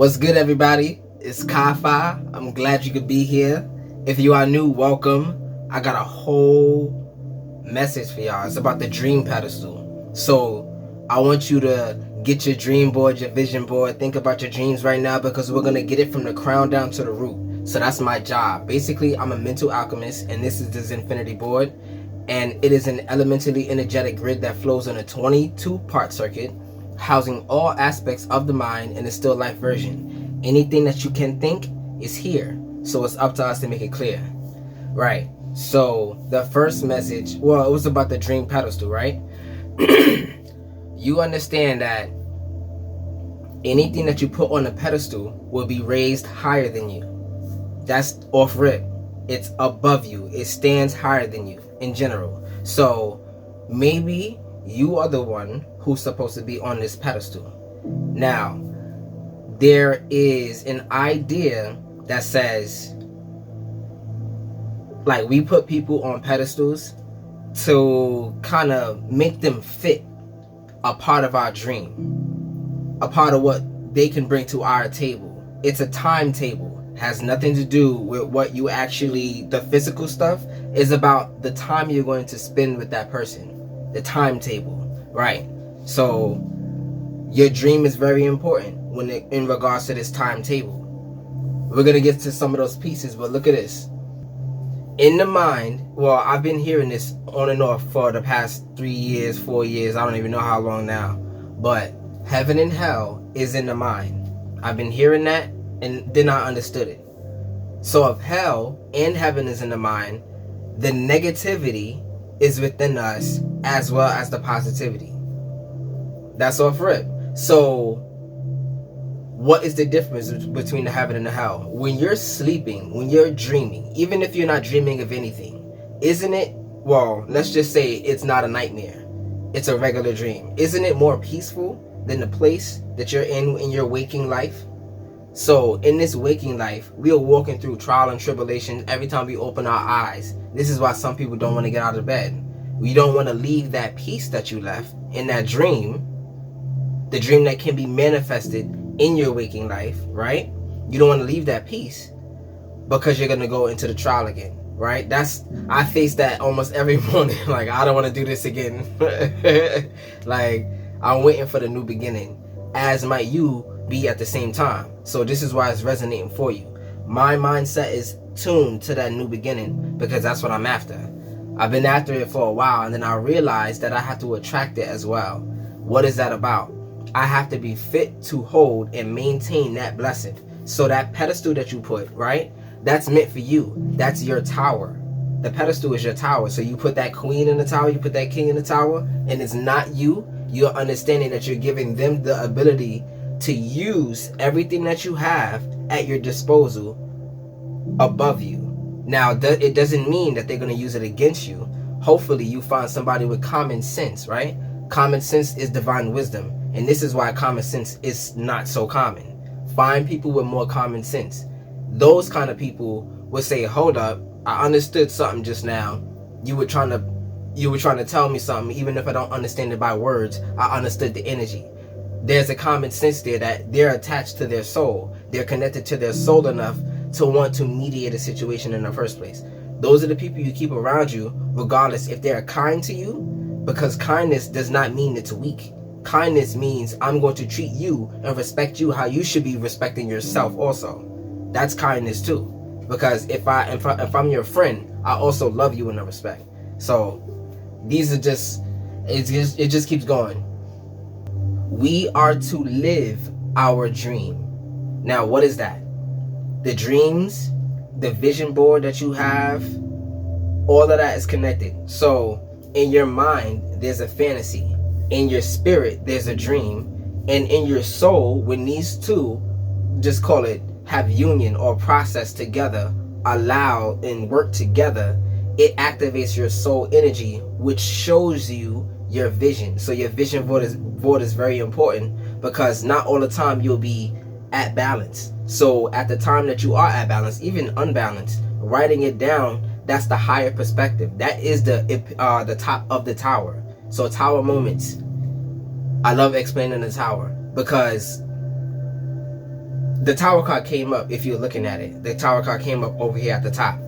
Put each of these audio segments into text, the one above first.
What's good, everybody? It's KyFy. I'm glad you could be here. If you are new, welcome. I got a whole message for y'all. It's about the dream pedestal. So I want you to get your dream board, your vision board. Think about your dreams right now, because we're going to get it from the crown down to the root. So that's my job. Basically, I'm a mental alchemist, and this is the Zin-Finity Board. And it is an elementally energetic grid that flows on a 22-part circuit, housing all aspects of the mind in a still life version. Anything that you can think is here, so it's up to us to make it clear. Right, so the first message, well, it was about the dream pedestal, right? You understand that anything that you put on a pedestal will be raised higher than you. That's off rip. It's above you. It stands higher than you in general. So maybe you are the one who's supposed to be on this pedestal. Now, there is an idea that says, like, we put people on pedestals to kind of make them fit a part of our dream, a part of what they can bring to our table. It's a timetable. Has nothing to do with what you actually, the physical stuff is about the time you're going to spend with that person, the timetable. Right, so your dream is very important in regards to this timetable. We're gonna get to some of those pieces, but look at this. In the mind, well, I've been hearing this on and off for the past 3 years, 4 years, I don't even know how long now, but heaven and hell is in the mind. I've been hearing that, and then I understood it. So if hell and heaven is in the mind, the negativity is within us as well as the positivity. That's off rip. So what is the difference between the heaven and the hell? When you're sleeping, when you're dreaming, even if you're not dreaming of anything, isn't it, well, let's just say it's not a nightmare, it's a regular dream, isn't it more peaceful than the place that you're in your waking life? So in this waking life, we are walking through trial and tribulation every time we open our eyes. This is why some people don't want to get out of bed. We don't want to leave that peace that you left in that dream, the dream that can be manifested in your waking life, right? You don't want to leave that peace because you're going to go into the trial again, right? I face that almost every morning. Like, I don't want to do this again. Like, I'm waiting for the new beginning, as might you be at the same time. So this is why it's resonating for you. My mindset is tuned to that new beginning because that's what I'm after. I've been after it for a while, and then I realized that I have to attract it as well. What is that about? I have to be fit to hold and maintain that blessing. So that pedestal that you put, right? That's meant for you. That's your tower. The pedestal is your tower. So you put that queen in the tower, you put that king in the tower, and it's not you. You're understanding that you're giving them the ability to use everything that you have at your disposal above you. Now, it doesn't mean that they're going to use it against you. Hopefully you find somebody with common sense, right? Common sense is divine wisdom. And this is why common sense is not so common. Find people with more common sense. Those kind of people will say, hold up, I understood something just now. You were trying to tell me something, even if I don't understand it by words, I understood the energy. There's a common sense there that they're attached to their soul. They're connected to their soul enough to want to mediate a situation in the first place. Those are the people you keep around you, regardless if they're kind to you, because kindness does not mean it's weak. Kindness means I'm going to treat you and respect you how you should be respecting yourself also. That's kindness too. Because if I'm your friend, I also love you in the respect. So these are it just keeps going. We are to live our dream. Now, what is that? The dreams, the vision board that you have, all of that is connected. So in your mind, there's a fantasy. In your spirit, there's a dream. And in your soul, when these two, just call it, have union or process together, allow and work together, it activates your soul energy, which shows you your vision. So your vision board is very important, because not all the time you'll be at balance. So at the time that you are at balance, even unbalanced, writing it down, that's the higher perspective. That is the top of the tower. So tower moments. I love explaining the tower because the Tower card came up. If you're looking at it, the Tower card came up over here at the top.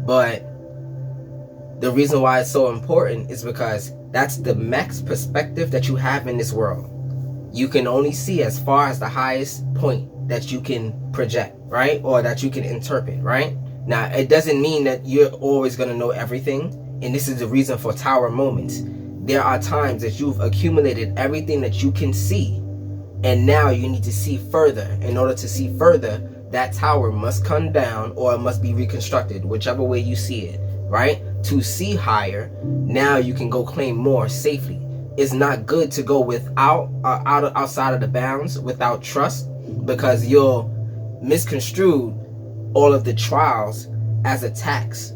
But the reason why it's so important is because that's the max perspective that you have in this world. You can only see as far as the highest point that you can project, right? Or that you can interpret, right? Now, it doesn't mean that you're always going to know everything. And this is the reason for Tower moments. There are times that you've accumulated everything that you can see. And now you need to see further. In order to see further, that tower must come down or it must be reconstructed, whichever way you see it, right? To see higher, now you can go claim more safely. It's not good to go outside of the bounds without trust, because you'll misconstrue all of the trials as attacks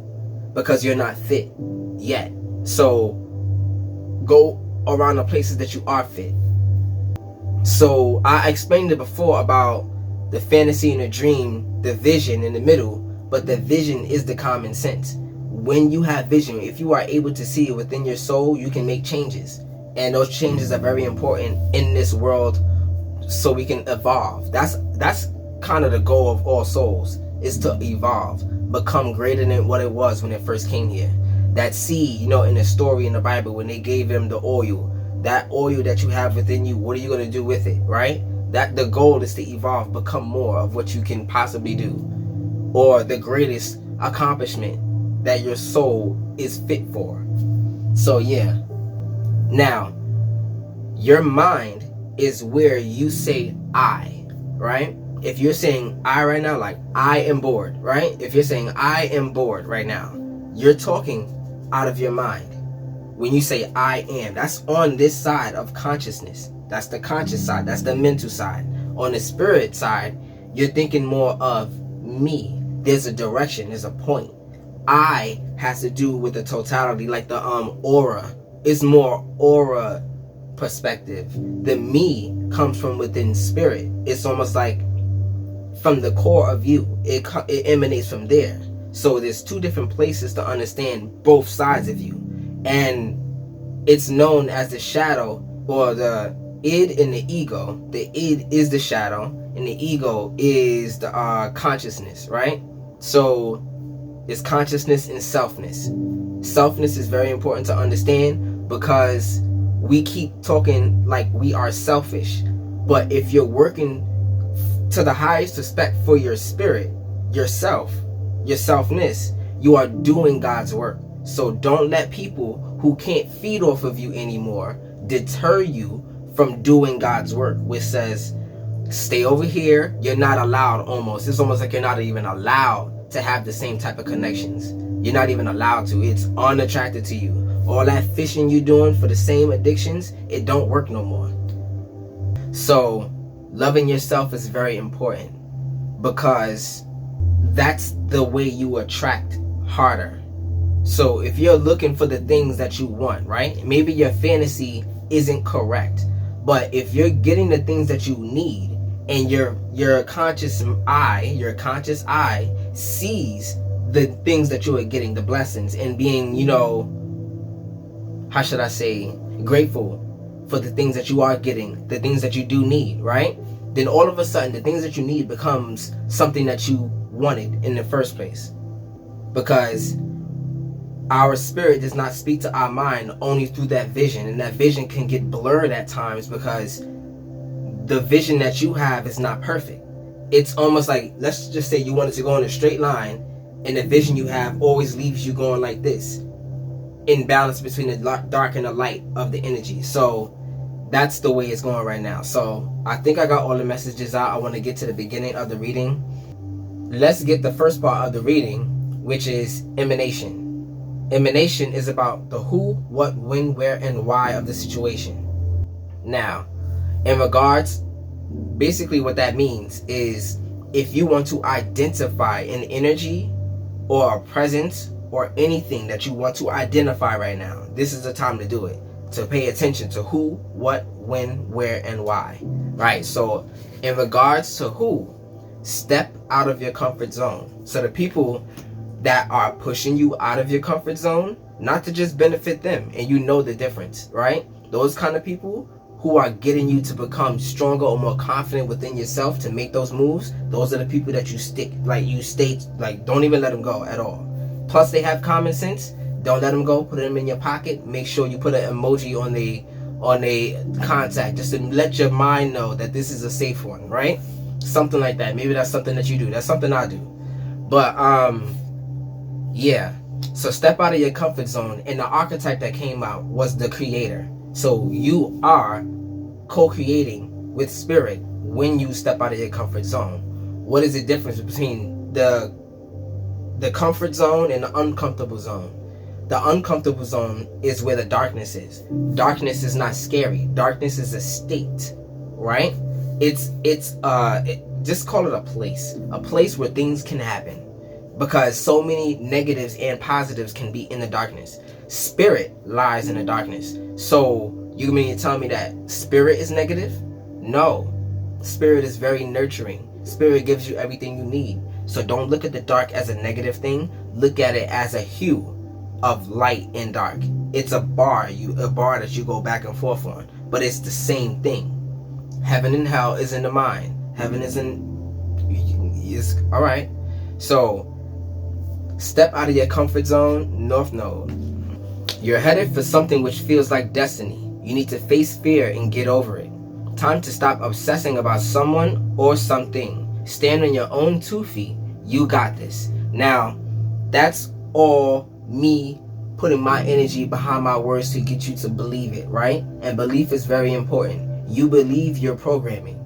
because you're not fit yet. So go around the places that you are fit. So I explained it before about the fantasy and the dream, the vision in the middle, but the vision is the common sense. When you have vision, if you are able to see it within your soul, you can make changes. And those changes are very important in this world so we can evolve. That's kind of the goal of all souls, is to evolve, become greater than what it was when it first came here. That seed, in the story in the Bible, when they gave him the oil, that oil that you have within you, what are you going to do with it, right? That the goal is to evolve, become more of what you can possibly do, or the greatest accomplishment that your soul is fit for. So yeah. Now, your mind is where you say I, right? If you're saying I right now, like I am bored, right? If you're saying I am bored right now, you're talking out of your mind. When you say I am, that's on this side of consciousness. That's the conscious side. That's the mental side. On the spirit side, you're thinking more of me. There's a direction. There's a point. I has to do with the totality, like the aura. It's more aura perspective. The me comes from within spirit. It's almost like from the core of you. It emanates from there. So there's two different places to understand both sides of you. And it's known as the shadow, or the id and the ego. The id is the shadow and the ego is the consciousness, right? So it's consciousness and selfness. Selfness is very important to understand because we keep talking like we are selfish. But if you're working to the highest respect for your spirit, yourself, your selfness, you are doing God's work. So don't let people who can't feed off of you anymore deter you from doing God's work, which says stay over here. You're not allowed. Almost, it's almost like you're not even allowed to have the same type of connections. You're not even allowed to. It's unattracted to you. All that fishing you doing for the same addictions, it don't work no more. So loving yourself is very important, because that's the way you attract harder. So if you're looking for the things that you want, right? Maybe your fantasy isn't correct, but if you're getting the things that you need, and your conscious eye sees the things that you are getting, the blessings, and being, how should I say, grateful for the things that you are getting, the things that you do need, right? Then all of a sudden, the things that you need becomes something that you wanted in the first place. Because our spirit does not speak to our mind only through that vision. And that vision can get blurred at times because the vision that you have is not perfect. It's almost like, let's just say you wanted to go in a straight line, and the vision you have always leaves you going like this, in balance between the dark and the light of the energy. So that's the way it's going right now. So I think I got all the messages out. I want to get to the beginning of the reading. Let's get the first part of the reading, which is emanation. Emanation is about the who, what, when, where, and why of the situation. Now, in regards, basically what that means is if you want to identify an energy or a presence or anything that you want to identify right now, this is the time to do it. To pay attention to who, what, when, where, and why. Right? So in regards to who, step out of your comfort zone. So the people that are pushing you out of your comfort zone, not to just benefit them, and you know the difference, right? Those kind of people who are getting you to become stronger or more confident within yourself to make those moves, those are the people that you stay, don't even let them go at all. Plus, they have common sense. Don't let them go. Put them in your pocket. Make sure you put an emoji on a contact, just to let your mind know that this is a safe one, right? Something like that. Maybe that's something that you do. That's something I do. But yeah. So step out of your comfort zone, and the archetype that came out was the creator. So you are co-creating with spirit when you step out of your comfort zone. What is the difference between the comfort zone and the uncomfortable zone? The uncomfortable zone is where the darkness is. Darkness is not scary. Darkness is a state, right? Just call it a place where things can happen, because so many negatives and positives can be in the darkness. Spirit lies in the darkness. So you mean to tell me that spirit is negative? No. Spirit is very nurturing. Spirit gives you everything you need. So don't look at the dark as a negative thing. Look at it as a hue of light and dark. It's a bar that you go back and forth on, but it's the same thing. Heaven and hell is in the mind. Heaven is all right. So step out of your comfort zone. North Node. You're headed for something which feels like destiny. You need to face fear and get over it. Time to stop obsessing about someone or something. Stand on your own 2 feet. You got this. Now, that's all me putting my energy behind my words to get you to believe it, right? And belief is very important. You believe your programming.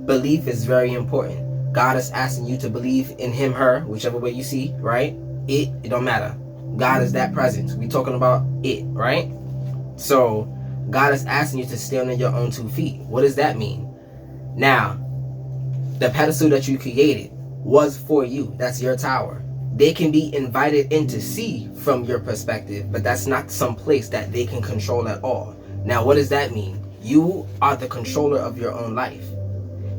Belief is very important. God is asking you to believe in him, her, whichever way you see, right? It don't matter. God is that presence. We're talking about it, right? So God is asking you to stand on your own 2 feet. What does that mean? Now, the pedestal that you created was for you. That's your tower. They can be invited in to see from your perspective, but that's not some place that they can control at all. Now, what does that mean? You are the controller of your own life.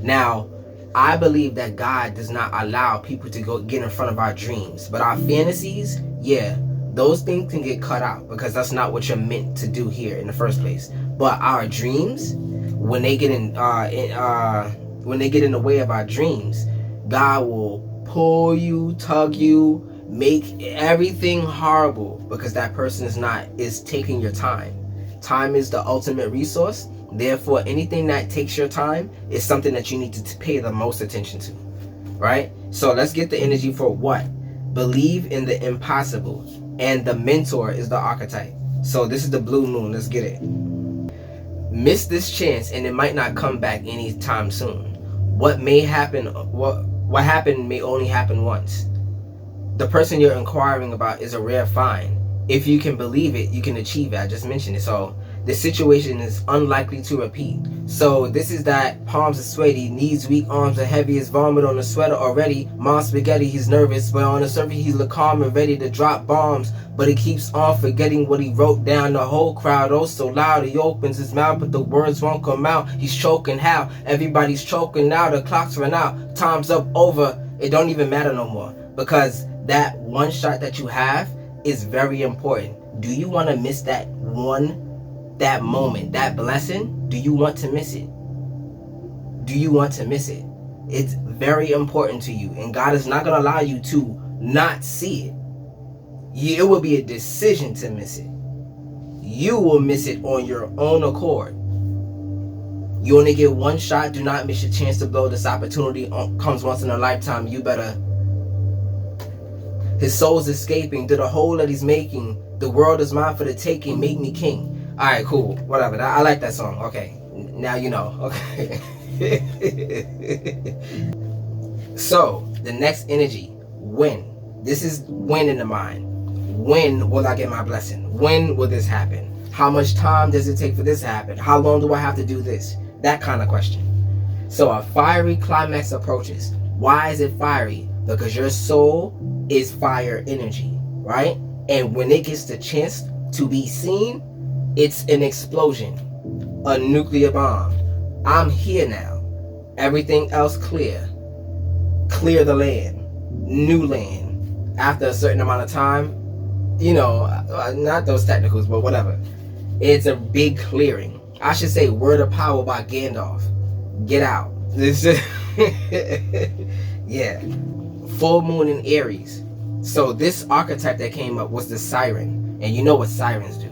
Now, I believe that God does not allow people to go get in front of our dreams, but our fantasies, yeah, those things can get cut out, because that's not what you're meant to do here in the first place. But our dreams, when they get in the way of our dreams, God will pull you, tug you, make everything horrible, because that person is taking your time. Time is the ultimate resource. Therefore, anything that takes your time is something that you need to pay the most attention to, right? So let's get the energy for what? Believe in the impossible. And the mentor is the archetype. So this is the blue moon. Let's get it. Miss this chance, and it might not come back anytime soon. What happened may only happen once. The person you're inquiring about is a rare find. If you can believe it, you can achieve it. I just mentioned it. So the situation is unlikely to repeat. So this is that palms are sweaty, knees weak, arms are heavy as vomit on the sweater already. Mom spaghetti, he's nervous, but on the surface he's look calm and ready to drop bombs. But he keeps on forgetting what he wrote down. The whole crowd, oh so loud, he opens his mouth, but the words won't come out. He's choking how? Everybody's choking now, the clock's run out. Time's up, over. It don't even matter no more. Because that one shot that you have is very important. Do you want to miss that moment, that blessing? Do you want to miss it? Do you want to miss it? It's very important to you, and God is not going to allow you to not see it. It will be a decision to miss it. You will miss it on your own accord. You only get one shot. Do not miss your chance to blow. This opportunity comes once in a lifetime. You better. His soul's escaping through the hole that he's making. The world is mine for the taking. Make me king. All right, cool. Whatever. I like that song. Okay. Now you know. Okay. So, the next energy. When. This is when in the mind. When will I get my blessing? When will this happen? How much time does it take for this to happen? How long do I have to do this? That kind of question. So a fiery climax approaches. Why is it fiery? Because your soul is fire energy, right? And when it gets the chance to be seen, it's an explosion, a nuclear bomb. I'm here now. Everything else clear. Clear the land. New land. After a certain amount of time, you know, not those technicals, but whatever. It's a big clearing. I should say Word of Power by Gandalf. Get out. This is yeah. Full moon in Aries. So this archetype that came up was the siren. And you know what sirens do.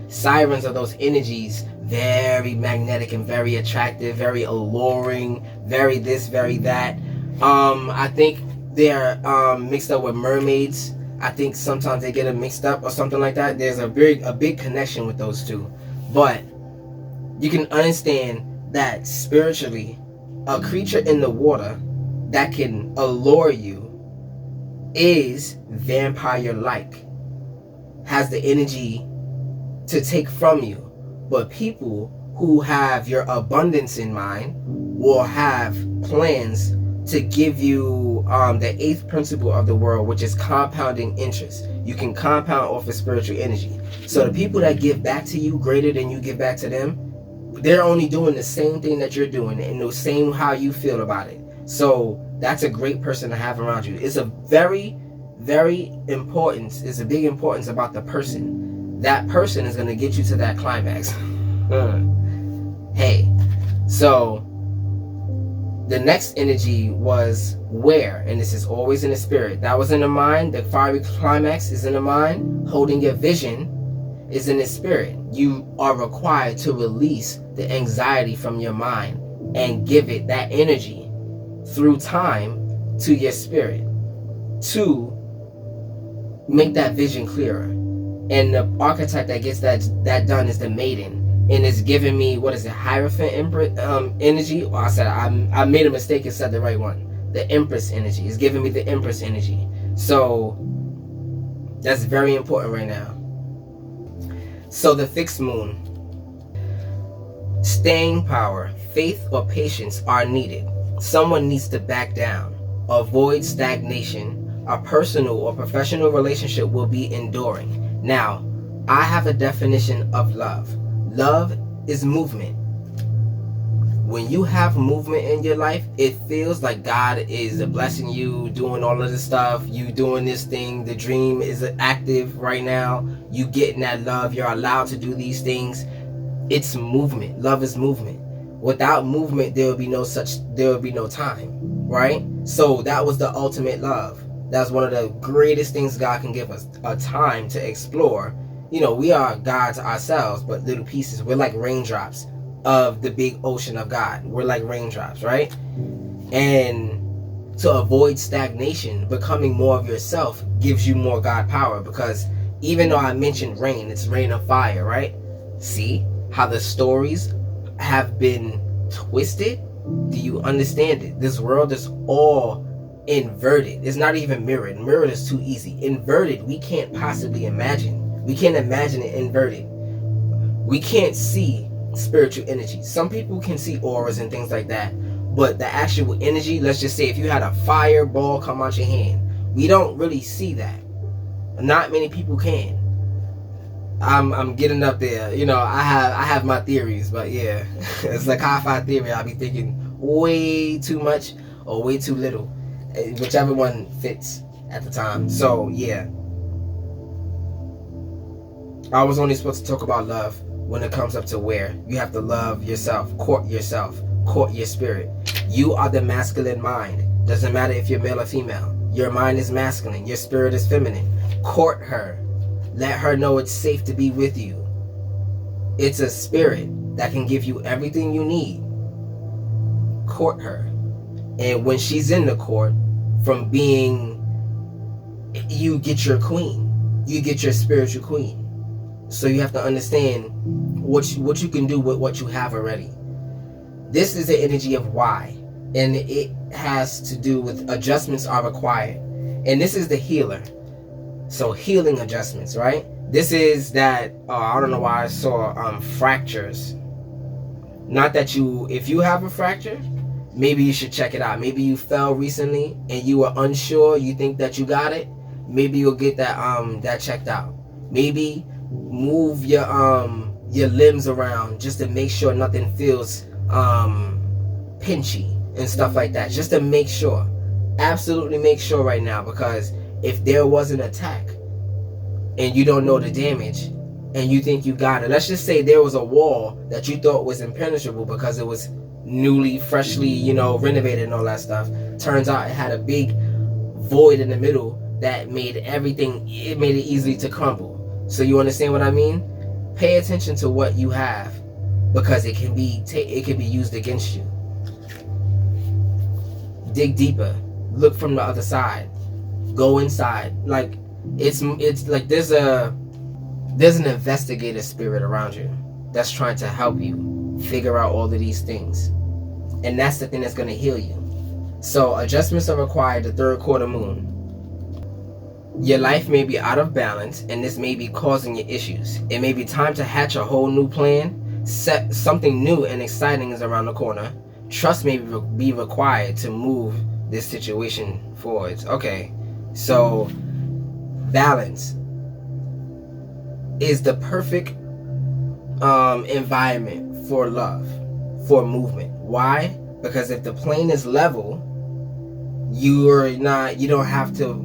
Sirens are those energies, very magnetic and very attractive, very alluring, very this, very that. I think they're mixed up with mermaids. I think sometimes they get them mixed up or something like that. There's a big connection with those two. But you can understand that spiritually, a creature in the water that can allure you is vampire-like, has the energy to take from you. But people who have your abundance in mind will have plans to give you the 8th principle of the world, which is compounding interest. You can compound off of spiritual energy. So the people that give back to you greater than you give back to them, they're only doing the same thing that you're doing and the same how you feel about it. So that's a great person to have around you. It's a very, very important, it's a big importance about the person. That person is going to get you to that climax. Hey, so the next energy was where, and this is always in the spirit. That was in the mind. The fiery climax is in the mind. Holding your vision is in the spirit. You are required to release the anxiety from your mind and give it that energy through time to your spirit to make that vision clearer. And the archetype that gets that done is the maiden. And it's giving me, what is it, Hierophant energy? Or I said, I made a mistake and said the right one. The Empress energy. It's giving me the Empress energy. So that's very important right now. So the fixed moon. Staying power, faith, or patience are needed. Someone needs to back down. Avoid stagnation. A personal or professional relationship will be enduring. Now, I have a definition of love. Love is movement. When you have movement in your life, it feels like God is blessing you, doing all of this stuff, you doing this thing, the dream is active right now, you getting that love, you're allowed to do these things. It's movement. Love is movement. Without movement, there will be no time, right? So that was the ultimate love. That's one of the greatest things God can give us, a time to explore. You know, we are gods ourselves, but little pieces. We're like raindrops of the big ocean of God. We're like raindrops, right? And to avoid stagnation, becoming more of yourself gives you more God power. Because even though I mentioned rain, it's rain of fire, right? See how the stories have been twisted? Do you understand it? This world is all inverted. It's not even mirrored. Mirrored is too easy. Inverted, we can't possibly imagine. We can't imagine it inverted. We can't see spiritual energy. Some people can see auras and things like that, but the actual energy, let's just say if you had a fireball come out your hand, we don't really see that. Not many people can. I'm getting up there. You know, I have my theories, but yeah, it's like KyFy theory. I'll be thinking way too much or way too little, whichever one fits at the time. So yeah. I was only supposed to talk about love when it comes up to where. You have to love yourself, court your spirit. You are the masculine mind. Doesn't matter if you're male or female. Your mind is masculine, your spirit is feminine. Court her. Let her know it's safe to be with you. It's a spirit that can give you everything you need. Court her. And when she's in the court, from being, you get your queen. You get your spiritual queen. So you have to understand what you can do with what you have already. This is the energy of why. And it has to do with adjustments are required. And this is the healer. So healing adjustments, right? This is that, I don't know why I saw fractures. Not that if you have a fracture, maybe you should check it out. Maybe you fell recently and you were unsure, you think that you got it. Maybe you'll get that checked out. Maybe move your limbs around just to make sure nothing feels pinchy and stuff like that, just to make sure. Absolutely make sure right now, because if there was an attack and you don't know the damage, and you think you got it. Let's just say there was a wall that you thought was impenetrable because it was newly, freshly, you know, renovated and all that stuff. Turns out it had a big void in the middle that made everything, it made it easy to crumble. So you understand what I mean? Pay attention to what you have, because it can be used against you. Dig deeper. Look from the other side. Go inside. Like it's like there's an investigator spirit around you that's trying to help you figure out all of these things, and that's the thing that's going to heal you. So adjustments are required the third quarter moon. Your life may be out of balance, and this may be causing you issues. It may be time to hatch a whole new plan. Something new and exciting is around the corner. Trust may be required to move this situation forwards. Okay, so balance is the perfect environment for love, for movement. Why? Because if the plane is level, you don't have to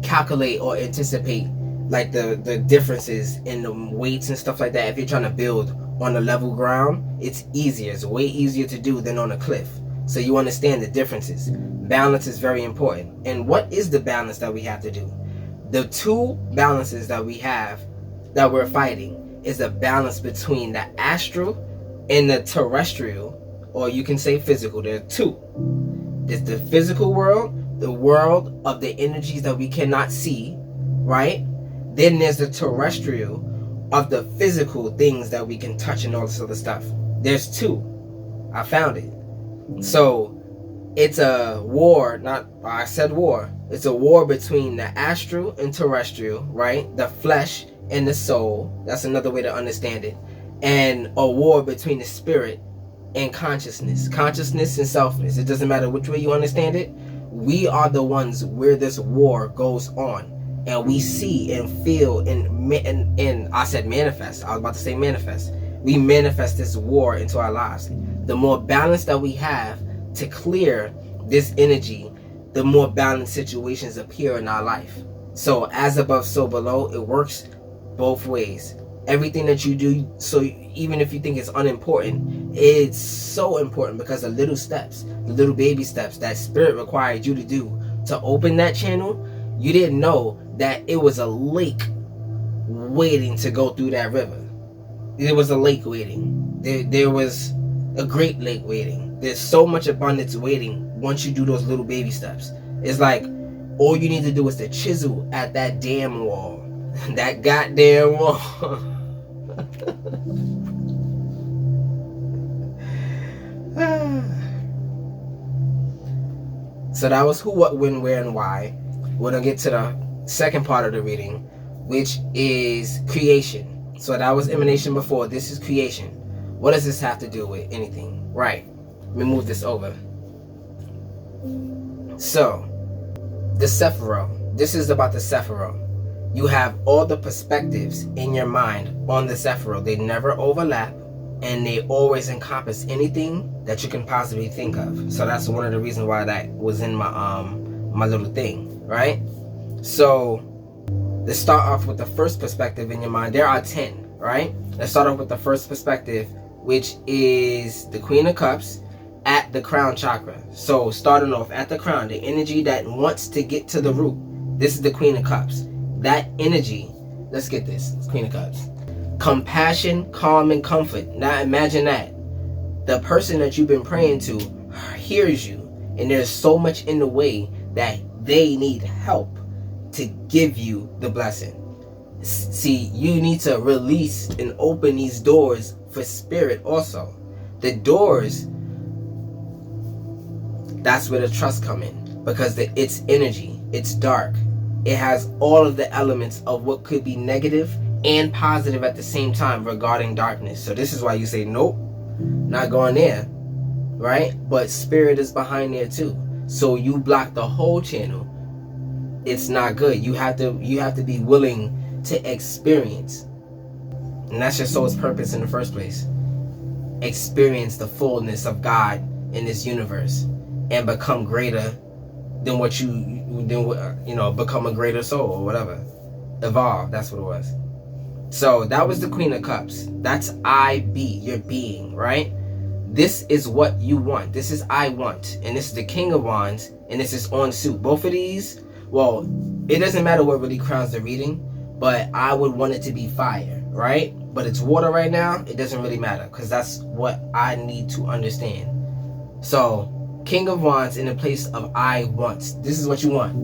calculate or anticipate like the differences in the weights and stuff like that. If you're trying to build on a level ground, it's easier. It's way easier to do than on a cliff. So you understand the differences. Balance is very important. And what is the balance that we have to do? The two balances that we have, that we're fighting, is a balance between the astral and the terrestrial, or you can say physical. There are two. There's the physical world, the world of the energies that we cannot see, right? Then there's the terrestrial of the physical things that we can touch and all this other stuff. There's two. I found it. So it's a war, I said war. It's a war between the astral and terrestrial, right? The flesh and the soul. That's another way to understand it. And a war between the spirit and consciousness. Consciousness and selfness. It doesn't matter which way you understand it. We are the ones where this war goes on. And we see and feel and I said manifest. I was about to say manifest. We manifest this war into our lives. The more balance that we have to clear this energy, the more balanced situations appear in our life. So as above, so below. It works both ways. Everything that you do, so even if you think it's unimportant, it's so important, because the little steps, the little baby steps that spirit required you to do to open that channel, you didn't know that it was a lake waiting to go through that river. There was a lake waiting. There was a great lake waiting. There's so much abundance waiting once you do those little baby steps. It's like all you need to do is to chisel at that damn wall. That goddamn wall. So that was who, what, when, where, and why. We're gonna get to the second part of the reading, which is creation. So that was emanation before. This is creation. What does this have to do with anything? Right. Let me move this over. So, the Etheral. This is about the Etheral. You have all the perspectives in your mind on the Etheral. They never overlap, and they always encompass anything that you can possibly think of. So that's one of the reasons why that was in my my little thing, right? So let's start off with the first perspective in your mind. There are 10, right? Let's start off with the first perspective, which is the Queen of Cups at the crown chakra. So starting off at the crown, the energy that wants to get to the root. This is the Queen of Cups. That energy, let's get this, it's Queen of Cups. Compassion, calm, and comfort. Now imagine that. The person that you've been praying to hears you, and there's so much in the way that they need help to give you the blessing. See, you need to release and open these doors for spirit also. The doors, that's where the trust come in, because it's energy, it's dark. It has all of the elements of what could be negative and positive at the same time regarding darkness. So this is why you say, nope, not going there, right? But spirit is behind there too. So you block the whole channel. It's not good. You have to be willing to experience. And that's your soul's purpose in the first place. Experience the fullness of God in this universe and become greater than what become a greater soul or whatever. Evolve, that's what it was. So that was the Queen of Cups. That's I be, your being, right? This is what you want. This is I want. And this is the King of Wands. And this is on suit. Both of these, well, it doesn't matter what really crowns the reading, but I would want it to be fire, right? But it's water right now. It doesn't really matter because that's what I need to understand. So, King of Wands in the place of I want. This is what you want.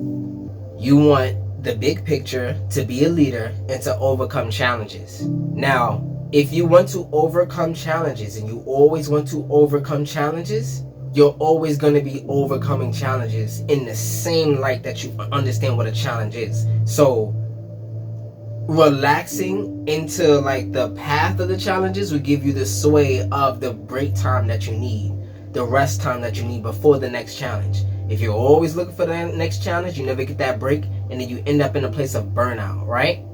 You want the big picture, to be a leader, and to overcome challenges. Now, if you want to overcome challenges and you always want to overcome challenges, you're always going to be overcoming challenges in the same light that you understand what a challenge is. So relaxing into like the path of the challenges will give you the sway of the break time that you need, the rest time that you need before the next challenge. If you're always looking for the next challenge, you never get that break, and then you end up in a place of burnout, right?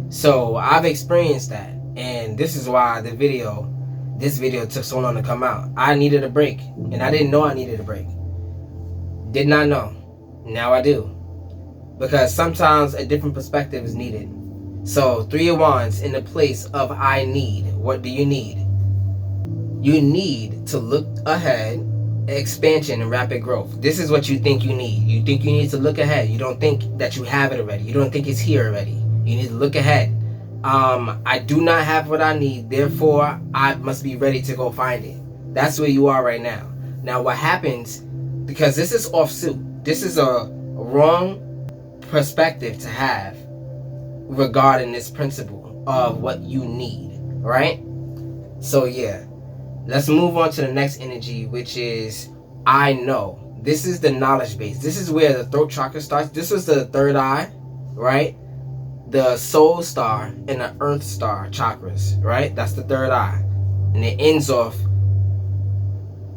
So I've experienced that, and this is why this video took so long to come out. I needed a break, and I didn't know I needed a break. Did not know. Now I do. Because sometimes a different perspective is needed. So 3 of Wands in the place of I need. What do you need? You need to look ahead, expansion and rapid growth. This is what you think you need. You think you need to look ahead. You don't think that you have it already. You don't think it's here already. You need to look ahead. I do not have what I need, therefore I must be ready to go find it. That's where you are right now. Now what happens, because this is offsuit, this is a wrong perspective to have regarding this principle of what you need, right? So yeah, let's move on to the next energy, which is I know. This is the knowledge base. This is where the throat chakra starts. This was the third eye, right? The soul star and the earth star chakras, right? That's the third eye. And it ends off,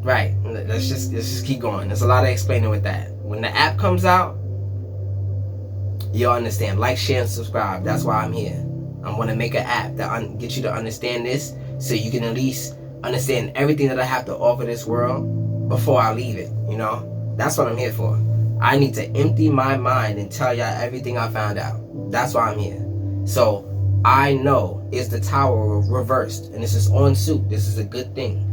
right? Let's just keep going. There's a lot of explaining with that. When the app comes out, you'll understand. Like, share, and subscribe. That's why I'm here. I'm going to make an app that get you to understand this, so you can at least understand everything that I have to offer this world before I leave it, you know? That's what I'm here for. I need to empty my mind and tell y'all everything I found out. That's why I'm here. So, I know is the tower reversed, and this is on suit. This is a good thing.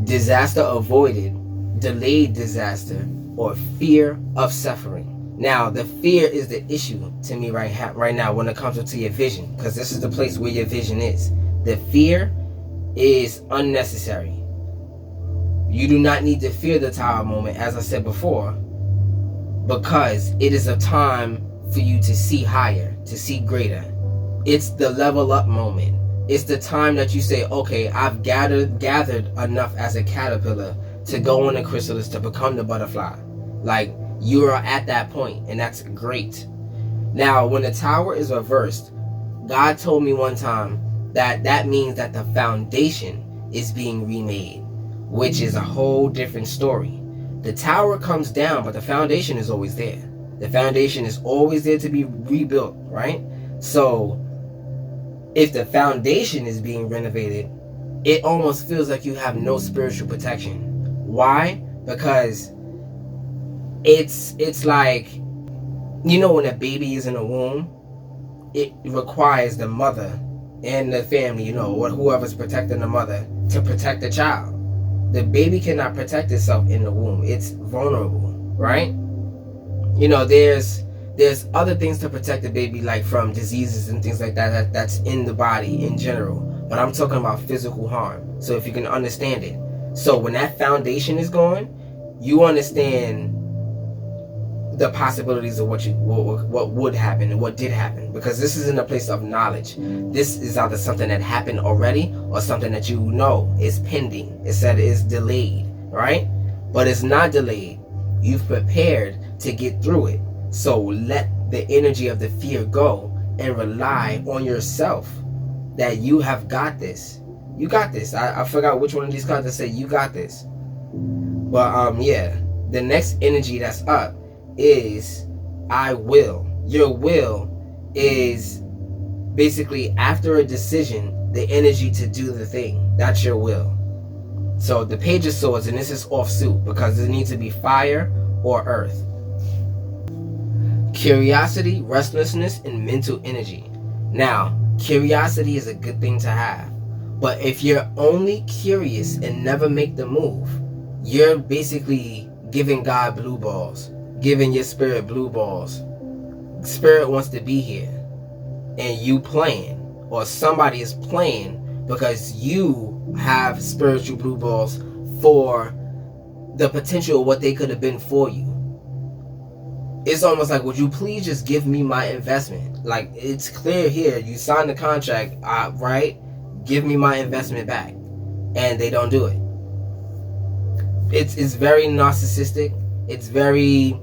Disaster avoided, delayed disaster, or fear of suffering. Now, the fear is the issue to me right now when it comes to your vision, because this is the place where your vision is. The fear is unnecessary. You do not need to fear the tower moment, as I said before, because it is a time for you to see higher, to see greater. It's the level up moment. It's the time that you say, okay, I've gathered enough as a caterpillar to go on the chrysalis to become the butterfly. Like, you are at that point, and that's great. Now, when the tower is reversed, God told me one time that means that the foundation is being remade, which is a whole different story. The tower comes down, but the foundation is always there. The foundation is always there to be rebuilt, right? So, if the foundation is being renovated, it almost feels like you have no spiritual protection. Why? Because it's like, you know, when a baby is in a womb, it requires the mother and the family, you know, or whoever's protecting the mother, to protect the child. The baby cannot protect itself in the womb. It's vulnerable, right? You know, there's other things to protect the baby, like from diseases and things like that's in the body in general. But I'm talking about physical harm. So if you can understand it. So when that foundation is gone, you understand the possibilities of what would happen and what did happen, because this is in a place of knowledge. This is either something that happened already or something that you know is pending. It said it's delayed, right? But it's not delayed. You've prepared to get through it. So let the energy of the fear go and rely on yourself, that you have got this. You got this. I forgot which one of these cards that say you got this. But yeah, the next energy that's up is I will. Your will is basically after a decision, the energy to do the thing. That's your will. So the Page of Swords, and this is off suit because it needs to be fire or earth. Curiosity, restlessness, and mental energy. Now, curiosity is a good thing to have. But if you're only curious and never make the move, you're basically giving God blue balls, giving your spirit blue balls. Spirit wants to be here, and you playing, or somebody is playing because you have spiritual blue balls for the potential of what they could have been for you. It's almost like, would you please just give me my investment? Like, it's clear here, you signed the contract, right? Give me my investment back. And they don't do it. It's very narcissistic. It's very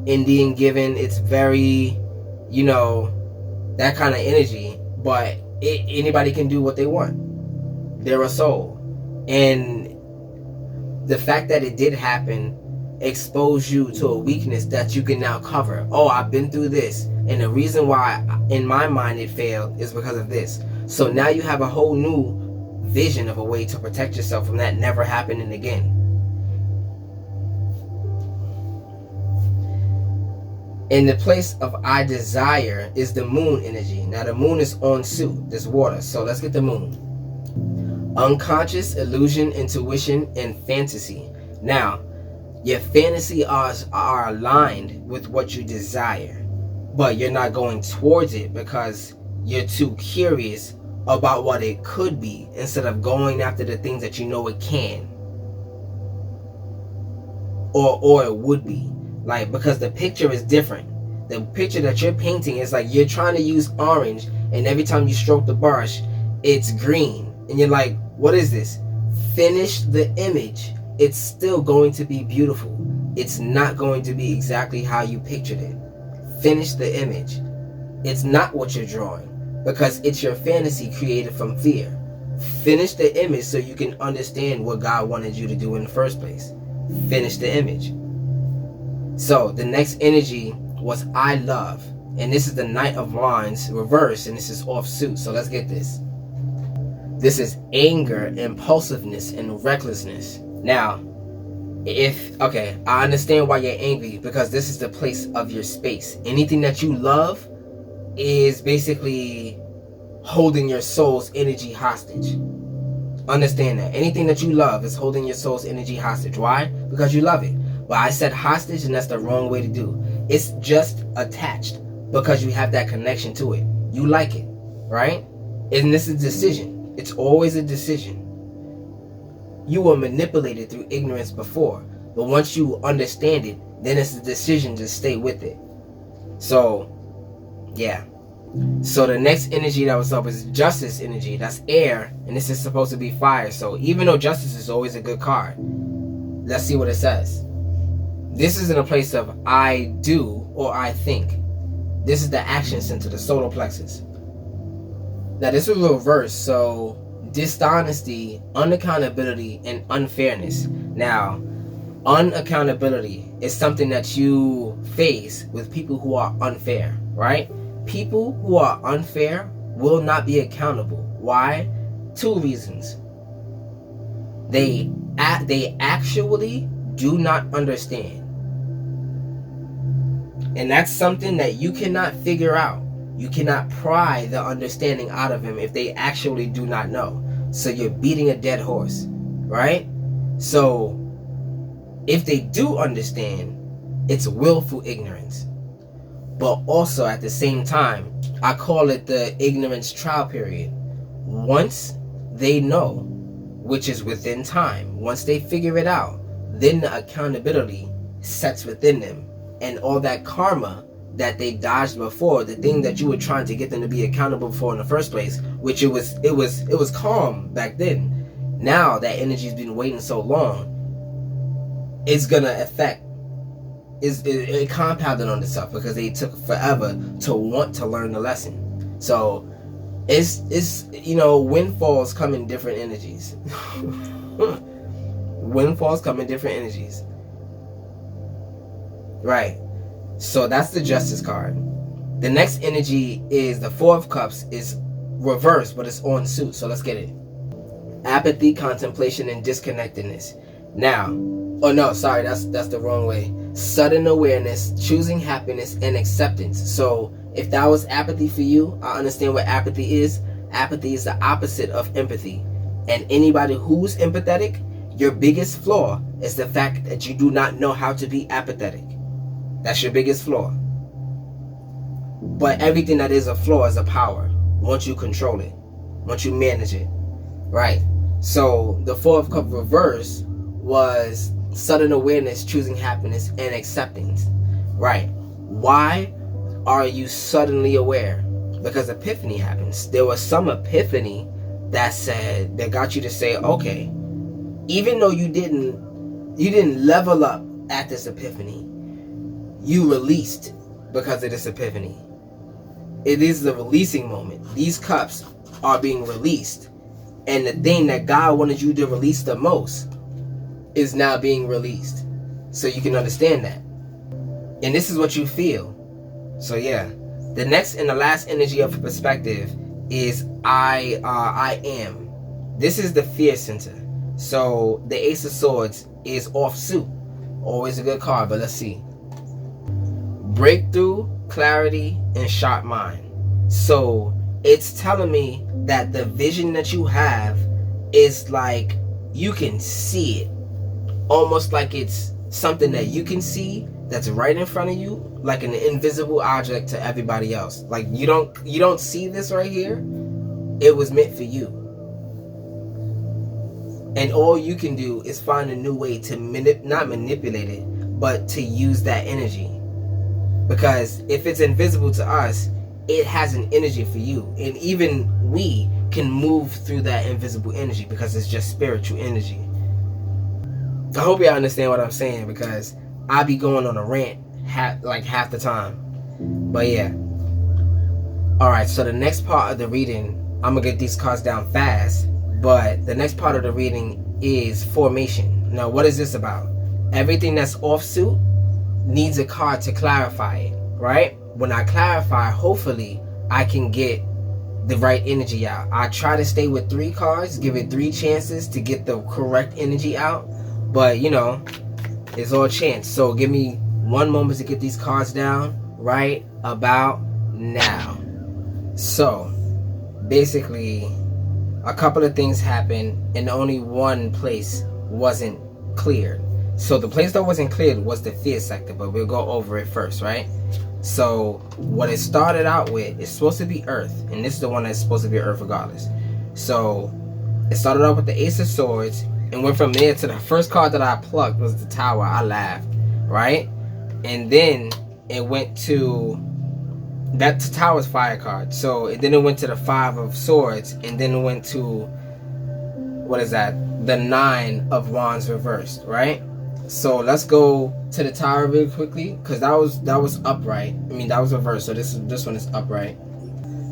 Indian given. It's very, you know, that kind of energy. But anybody can do what they want. They're a soul. And the fact that it did happen expose you to a weakness that you can now cover. Oh, I've been through this, and the reason why in my mind it failed is because of this. So now you have a whole new vision of a way to protect yourself from that never happening again. In the place of I desire is the moon energy. Now the moon is on suit, this water. So let's get the moon. Unconscious, illusion, intuition, and fantasy. Now your fantasy are aligned with what you desire, but you're not going towards it because you're too curious about what it could be instead of going after the things that you know it can or it would be. Like, because the picture is different. The picture that you're painting is like you're trying to use orange, and every time you stroke the brush it's green, and you're like, what is this? Finish the image. It's still going to be beautiful. It's not going to be exactly how you pictured it. Finish the image. It's not what you're drawing because it's your fantasy created from fear. Finish the image so you can understand what God wanted you to do in the first place. Finish the image. So the next energy was I love, and this is the Knight of Wands reverse, and this is off suit. So let's get this. This is anger, impulsiveness, and recklessness. Now, I understand why you're angry, because this is the place of your space. Anything that you love is basically holding your soul's energy hostage. Understand that. Anything that you love is holding your soul's energy hostage. Why? Because you love it. But I said hostage, and that's the wrong way to do. It's just attached because you have that connection to it. You like it, right? And this is a decision. It's always a decision. You were manipulated through ignorance before, but once you understand it, then it's a decision to stay with it. So, yeah. So the next energy that was up is justice energy. That's air, and this is supposed to be fire. So even though justice is always a good card, let's see what it says. This is in a place of I do or I think. This is the action center, the solar plexus. Now this is reverse, so dishonesty, unaccountability, and unfairness. Now, unaccountability is something that you face with people who are unfair, right? People who are unfair will not be accountable. Why? Two reasons. They actually do not understand. And that's something that you cannot figure out. You cannot pry the understanding out of them if they actually do not know. So you're beating a dead horse, right? So if they do understand, it's willful ignorance. But also at the same time, I call it the ignorance trial period. Once they know, which is within time, once they figure it out, then the accountability sets within them. And all that karma that they dodged before, the thing that you were trying to get them to be accountable for in the first place, which it was calm back then. Now that energy's been waiting so long, it's gonna affect. It compounded on itself because they took forever to want to learn the lesson. So it's windfalls come in different energies. Windfalls come in different energies. Right. So that's the Justice card. The next energy is the Four of Cups, is reversed, but it's on suit. So let's get it. Apathy, contemplation, and disconnectedness. Now, oh no, sorry, that's the wrong way. Sudden awareness, choosing happiness, and acceptance. So if that was apathy for you, I understand what apathy is. Apathy is the opposite of empathy. And anybody who's empathetic, your biggest flaw is the fact that you do not know how to be apathetic. That's your biggest flaw. But everything that is a flaw is a power once you control it, once you manage it. Right? So the Four of Cups reverse was sudden awareness, choosing happiness, and acceptance. Right? Why are you suddenly aware? Because epiphany happens. There was some epiphany that got you to say, okay, even though you didn't level up at this epiphany, you released because of this epiphany. It is the releasing moment. These cups are being released, and the thing that God wanted you to release the most is now being released, so you can understand that. And this is what you feel. So yeah, the next and the last energy of perspective is I am. This is the fear center. So the Ace of Swords is off suit. Always a good card, but let's see. Breakthrough, clarity, and sharp mind. So it's telling me that the vision that you have is like you can see it. Almost like it's something that you can see that's right in front of you, like an invisible object to everybody else. Like you don't see this right here. It was meant for you. And all you can do is find a new way to not manipulate it, but to use that energy. Because if it's invisible to us, it has an energy for you. And even we can move through that invisible energy because it's just spiritual energy. I hope y'all understand what I'm saying, because I be going on a rant half the time. But yeah. Alright, so the next part of the reading, I'm going to get these cards down fast. But the next part of the reading is formation. Now, what is this about? Everything that's offsuit needs a card to clarify it, right? When I clarify, hopefully, I can get the right energy out. I try to stay with 3 cards, give it 3 chances to get the correct energy out. But, you know, it's all chance. So give me 1 moment to get these cards down right about now. So, basically, a couple of things happened and only one place wasn't cleared. So the place that wasn't cleared was the fear sector, but we'll go over it first, right? So what it started out with is supposed to be Earth, and this is the one that's supposed to be Earth regardless. So it started out with the Ace of Swords and went from there to the first card that I plucked was the Tower. I laughed, right? And then it went to that Tower's fire card. So then it went to the 5 of Swords, and then it went to, what is that? The 9 of Wands reversed, right? So let's go to the Tower really quickly, because that was upright. I mean, that was reversed, so this one is upright.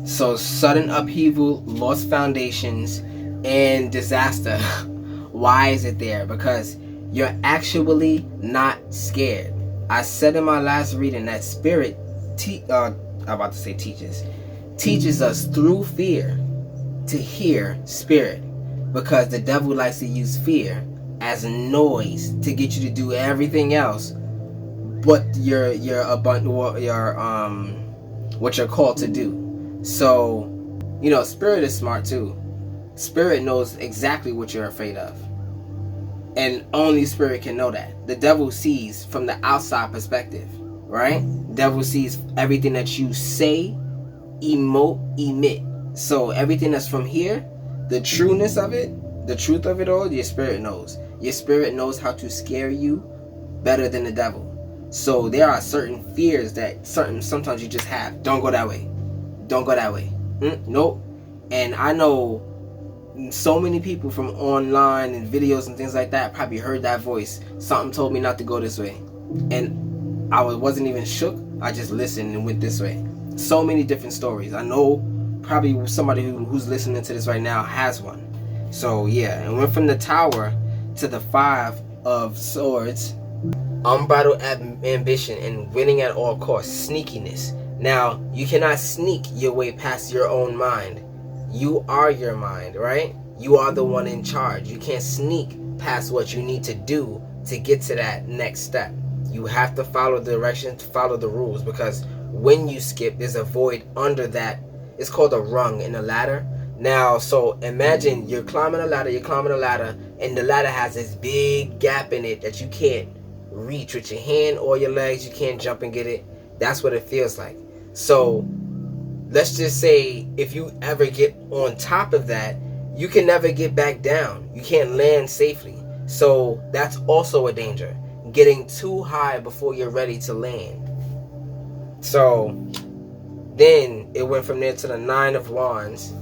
So sudden upheaval, lost foundations, and disaster. Why is it there? Because you're actually not scared. I said in my last reading that Spirit teaches us through fear to hear Spirit, because the devil likes to use fear as a noise to get you to do everything else but what you're called to do. So, you know, Spirit is smart too. Spirit knows exactly what you're afraid of, and only Spirit can know that. The devil sees from the outside perspective, right? The devil sees everything that you say, emote, emit. So everything that's from here, the trueness of it, the truth of it all, your spirit knows. Your spirit knows how to scare you better than the devil. So there are certain fears that sometimes you just have. Don't go that way. Don't go that way. Nope. And I know so many people from online and videos and things like that probably heard that voice. Something told me not to go this way. And I wasn't even shook. I just listened and went this way. So many different stories. I know probably somebody who's listening to this right now has one. So yeah, and went from the Tower to the 5 of Swords. Unbridled ambition and winning at all costs. Sneakiness. Now, you cannot sneak your way past your own mind. You are your mind, right? You are the one in charge. You can't sneak past what you need to do to get to that next step. You have to follow the directions, follow the rules, because when you skip, there's a void under that. It's called a rung in a ladder. Now, so imagine you're climbing a ladder, and the ladder has this big gap in it that you can't reach with your hand or your legs. You can't jump and get it. That's what it feels like. So let's just say if you ever get on top of that, you can never get back down. You can't land safely. So that's also a danger. Getting too high before you're ready to land. So then it went from there to the Nine of Wands.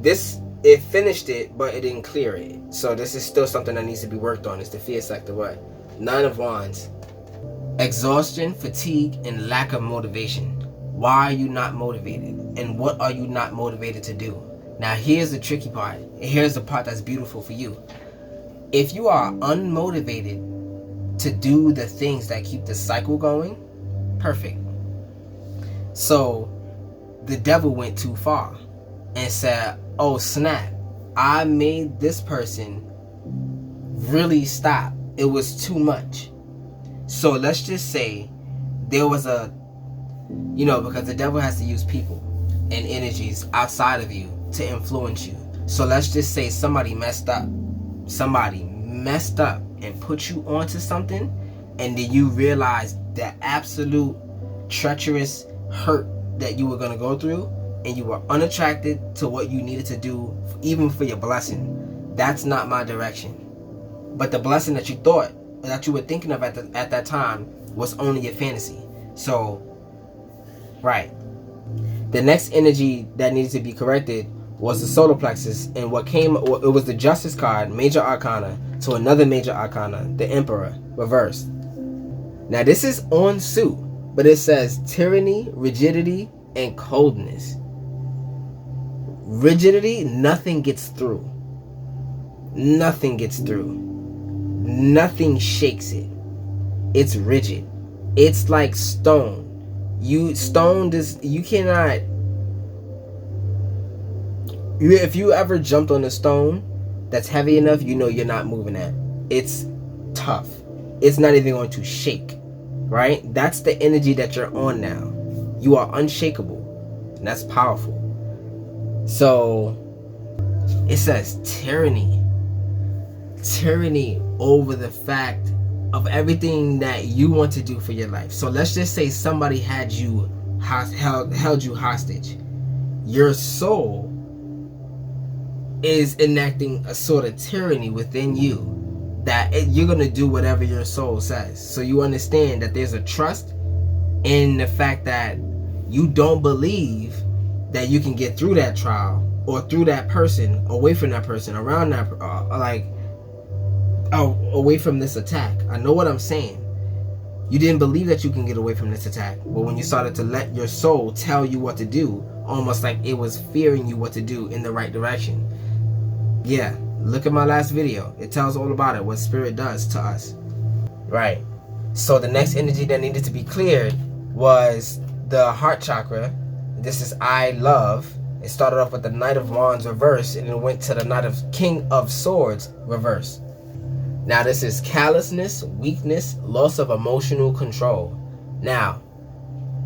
It finished it, but it didn't clear it. So this is still something that needs to be worked on. It's the fear sector. What? Nine of Wands. Exhaustion, fatigue, and lack of motivation. Why are you not motivated? And what are you not motivated to do? Now here's the tricky part. And here's the part that's beautiful for you. If you are unmotivated to do the things that keep the cycle going, perfect. So the devil went too far and said, oh snap, I made this person really stop. It was too much. So let's just say there was because the devil has to use people and energies outside of you to influence you. So let's just say somebody messed up and put you onto something, and then you realize the absolute treacherous hurt that you were going to go through, and you were unattracted to what you needed to do, even for your blessing. That's not my direction. But the blessing that you thought, that you were thinking of at that time, was only a fantasy. So, right. The next energy that needed to be corrected was the solar plexus, and it was the Justice card, major arcana, to another major arcana, the Emperor, reversed. Now this is on suit, but it says tyranny, rigidity, and coldness. Rigidity, nothing gets through. Nothing gets through. Nothing shakes it. It's rigid. It's like stone. You cannot. If you ever jumped on a stone that's heavy enough, you know you're not moving that. It's tough. It's not even going to shake, right? That's the energy that you're on now. You are unshakable, and that's powerful. So it says tyranny over the fact of everything that you want to do for your life. So let's just say somebody held you hostage. Your soul is enacting a sort of tyranny within you that you're going to do whatever your soul says. So you understand that there's a trust in the fact that you don't believe that you can get through that trial or through that person, away from that person, around that, away from this attack. I know what I'm saying. You didn't believe that you can get away from this attack, but when you started to let your soul tell you what to do, almost like it was fearing you what to do in the right direction. Yeah, look at my last video. It tells all about it, what spirit does to us. Right. So the next energy that needed to be cleared was the heart chakra. This is I love. It started off with the Knight of Wands reverse, and it went to the King of Swords reverse. Now this is callousness, weakness, loss of emotional control. Now,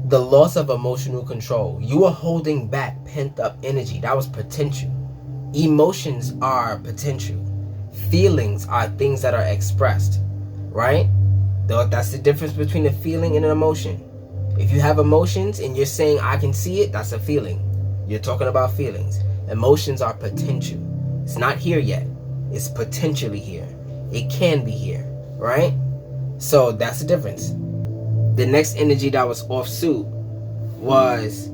the loss of emotional control. You are holding back pent up energy. That was potential. Emotions are potential. Feelings are things that are expressed, right? That's the difference between a feeling and an emotion. If you have emotions and you're saying I can see it, that's a feeling. You're talking about feelings. Emotions are potential. It's not here yet. It's potentially here. It can be here, right? So that's the difference. The next energy that was off suit was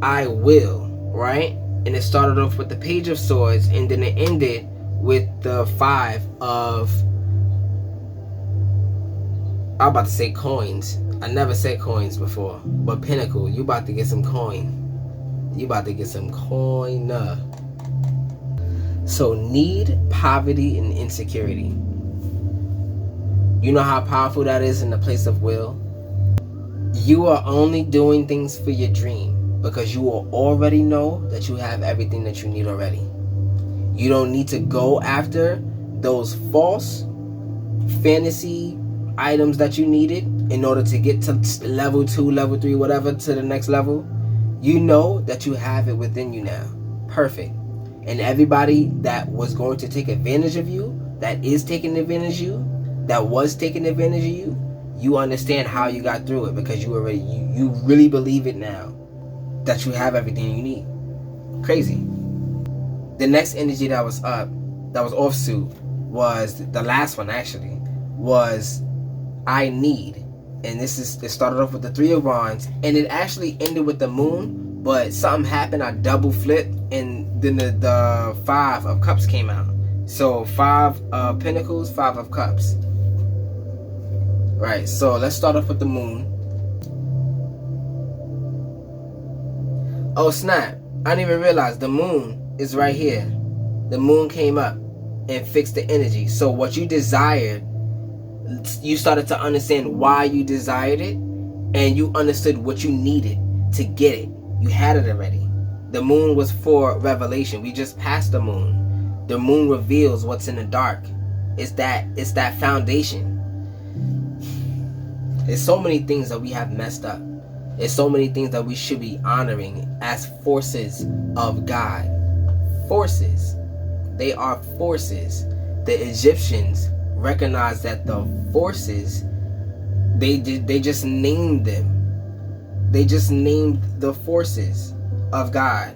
I will, right? And it started off with the Page of Swords, and then it ended with the 5 of, I'm about to say coins. I never said coins before, but Pinnacle, you about to get some coin. You about to get some coin. So need, poverty, and insecurity. You know how powerful that is in the place of will? You are only doing things for your dream because you will already know that you have everything that you need already. You don't need to go after those false fantasy items that you needed in order to get to level 2, level 3, whatever, to the next level, you know that you have it within you now. Perfect. And everybody that was going to take advantage of you, that is taking advantage of you, that was taking advantage of you, you understand how you got through it, because you already, you really believe it now that you have everything you need. Crazy. The next energy that was up, that was offsuit, was the last one actually, was I need. And it started off with the 3 of Wands, and it actually ended with the moon, but something happened, I double flipped, and then the 5 of Cups came out. So 5 of Pentacles, 5 of Cups. Right, so let's start off with the moon. Oh snap, I didn't even realize the moon is right here. The moon came up and fixed the energy. So what you desired, you started to understand why you desired it, and you understood what you needed to get it. You had it already. The moon was for revelation. We just passed the moon. The moon reveals what's in the dark. It's that foundation. There's so many things that we have messed up. There's so many things that we should be honoring as forces of God. Forces. They are forces. The Egyptians recognized that the forces, they just named them. They just named the forces of God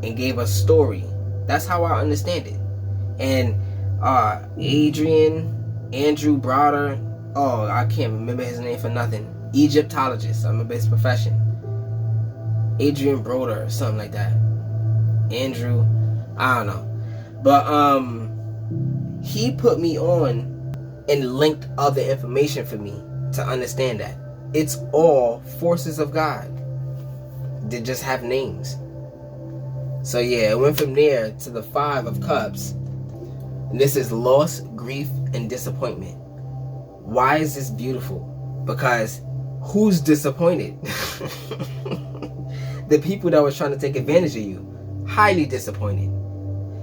and gave a story. That's how I understand it. And Andrew Browder, oh, I can't remember his name for nothing. Egyptologist, I remember his profession. Adrian Broder or something like that. Andrew, I don't know. But he put me on and linked other information for me to understand that it's all forces of God. They just have names. So yeah, it went from there to the 5 of Cups. And this is loss, grief, and disappointment. Why is this beautiful? Because who's disappointed? The people that was trying to take advantage of you, highly disappointed.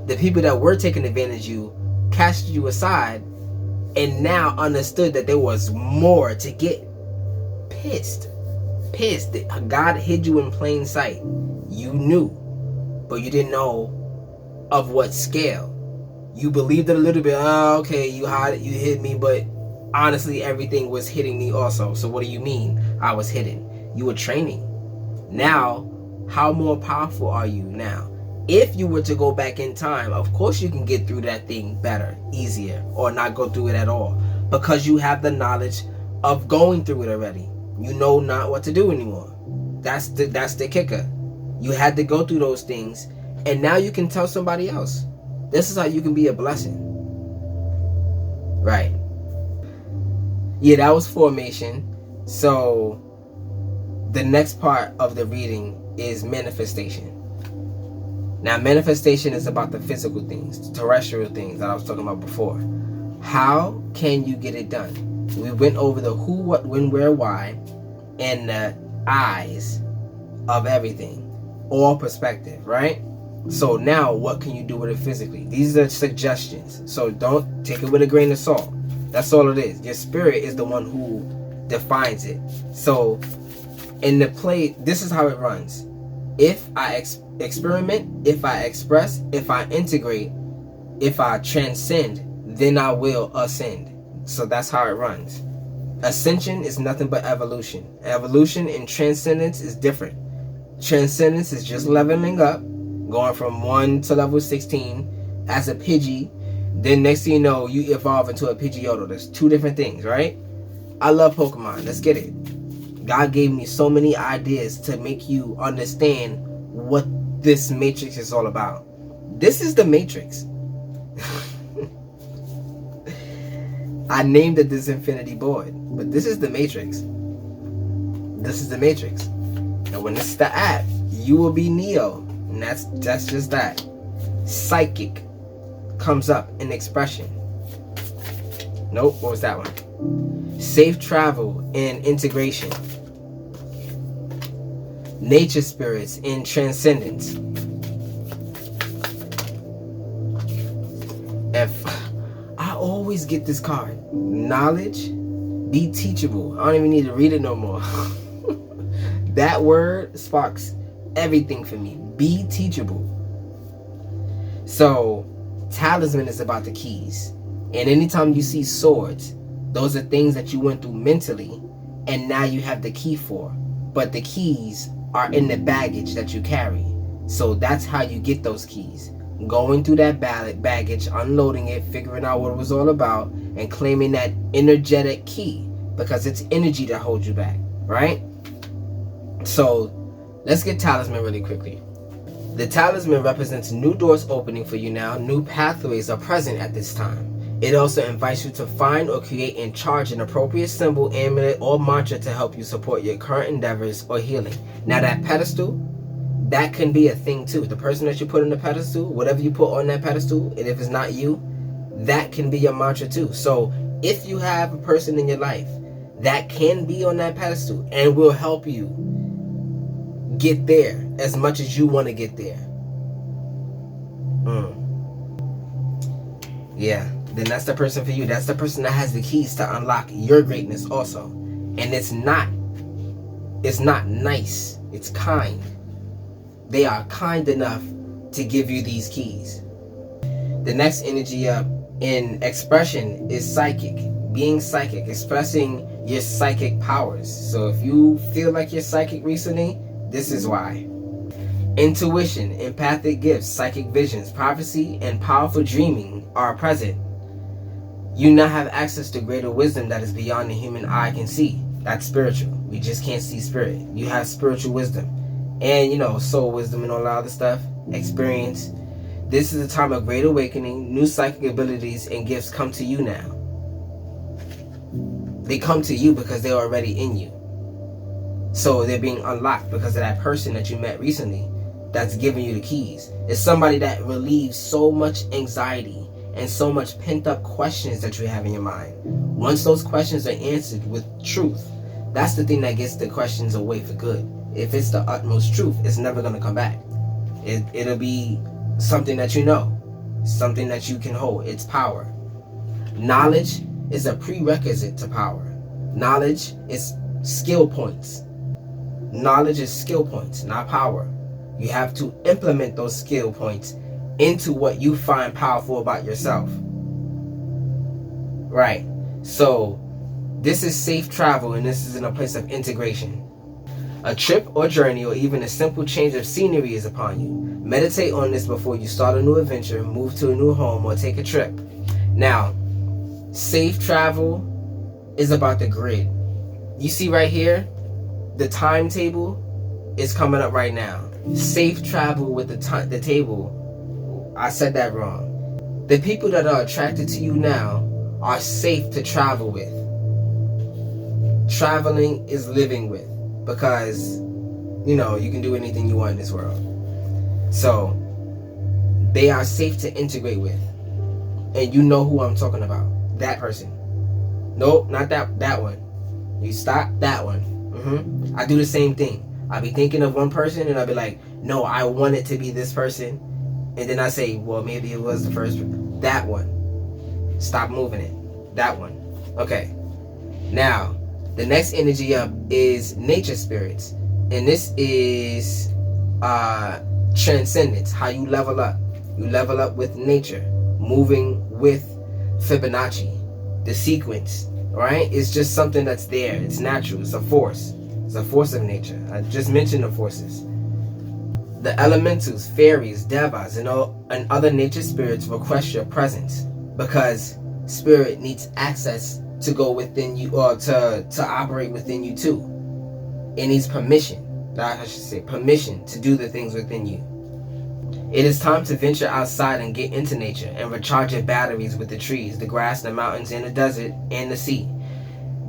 The people that were taking advantage of you cast you aside and now understood that there was more to get. Pissed. God hid you in plain sight. You knew, but you didn't know of what scale. You believed it a little bit. Oh, okay, you hid me, but honestly, everything was hitting me also. So what do you mean I was hidden? You were training. Now, how more powerful are you now? If you were to go back in time, of course you can get through that thing better, easier, or not go through it at all, because you have the knowledge of going through it already. You know not what to do anymore. That's the kicker. You had to go through those things, and now you can tell somebody else. This is how you can be a blessing. Right. Yeah, that was formation. So the next part of the reading is manifestation. Now, manifestation is about the physical things, the terrestrial things that I was talking about before. How can you get it done? We went over the who, what, when, where, why, and the eyes of everything. All perspective, right? So now, what can you do with it physically? These are suggestions. So don't take it with a grain of salt. That's all it is. Your spirit is the one who defines it. So in the play, this is how it runs. If I experiment, if I express, if I integrate, if I transcend, then I will ascend. So that's how it runs. Ascension is nothing but evolution. Evolution and transcendence is different. Transcendence is just leveling up, going from 1 to level 16 as a Pidgey. Then next thing you know, you evolve into a Pidgeotto. There's 2 different things, right? I love Pokemon. Let's get it. God gave me so many ideas to make you understand what this matrix is all about. This is the matrix. I named it the Zin-Finity Board, but this is the matrix. This is the matrix. And when this is the app, you will be Neo. And that's just that. Psychic comes up in expression. Nope, what was that one? Safe travel and integration. Nature spirits in transcendence. I always get this card. Knowledge, be teachable. I don't even need to read it no more. That word sparks everything for me. Be teachable. So, talisman is about the keys. And anytime you see swords, those are things that you went through mentally, and now you have the key for. But the keys are in the baggage that you carry. So that's how you get those keys. Going through that baggage, unloading it, figuring out what it was all about, and claiming that energetic key, because it's energy that holds you back, right? So let's get talisman really quickly. The talisman represents new doors opening for you now. New pathways are present at this time. It also invites you to find or create and charge an appropriate symbol, amulet, or mantra to help you support your current endeavors or healing. Now that pedestal, that can be a thing too. The person that you put on the pedestal, whatever you put on that pedestal, and if it's not you, that can be your mantra too. So if you have a person in your life that can be on that pedestal and will help you get there as much as you want to get there, yeah, then that's the person for you. That's the person that has the keys to unlock your greatness also. And it's not nice, it's kind. They are kind enough to give you these keys. The next energy up in expression is psychic. Being psychic, expressing your psychic powers. So if you feel like you're psychic recently, this is why. Intuition, empathic gifts, psychic visions, prophecy, and powerful dreaming are present. You now have access to greater wisdom that is beyond the human eye can see. That's spiritual. We just can't see spirit. You have spiritual wisdom. And, soul wisdom and all that other stuff. Experience. This is a time of great awakening. New psychic abilities and gifts come to you now. They come to you because they're already in you. So they're being unlocked because of that person that you met recently that's giving you the keys. It's somebody that relieves so much anxiety and so much pent-up questions that you have in your mind. Once those questions are answered with truth, that's the thing that gets the questions away for good. If it's the utmost truth, it's never going to come back. It'll be something that you know, something that you can hold. It's power. Knowledge is a prerequisite to power. Knowledge is skill points. Knowledge is skill points, not power. You have to implement those skill points into what you find powerful about yourself. Right. So this is safe travel, and this is in a place of integration. A trip or journey or even a simple change of scenery is upon you. Meditate on this before you start a new adventure, move to a new home, or take a trip. Now, safe travel is about the grid. You see right here, the timetable is coming up right now. Safe travel with the table. I said that wrong. The people that are attracted to you now are safe to travel with. Traveling is living with, because you can do anything you want in this world. So they are safe to integrate with. And you know who I'm talking about. That person. Nope, not that one. You stop that one. I do the same thing. I'll be thinking of one person and I'll be like, no, I want it to be this person. And then I say, well, maybe it was the first one. That one. Stop moving it. That one. Okay. Now, the next energy up is nature spirits. And this is transcendence, how you level up. You level up with nature, moving with Fibonacci, the sequence, right? It's just something that's there. It's natural. It's a force. It's a force of nature. I just mentioned the forces. The elementals, fairies, devas, and other nature spirits request your presence because spirit needs access to go within you, or to operate within you too. It needs permission. I should say permission to do the things within you. It is time to venture outside and get into nature and recharge your batteries with the trees, the grass, the mountains, and the desert, and the sea.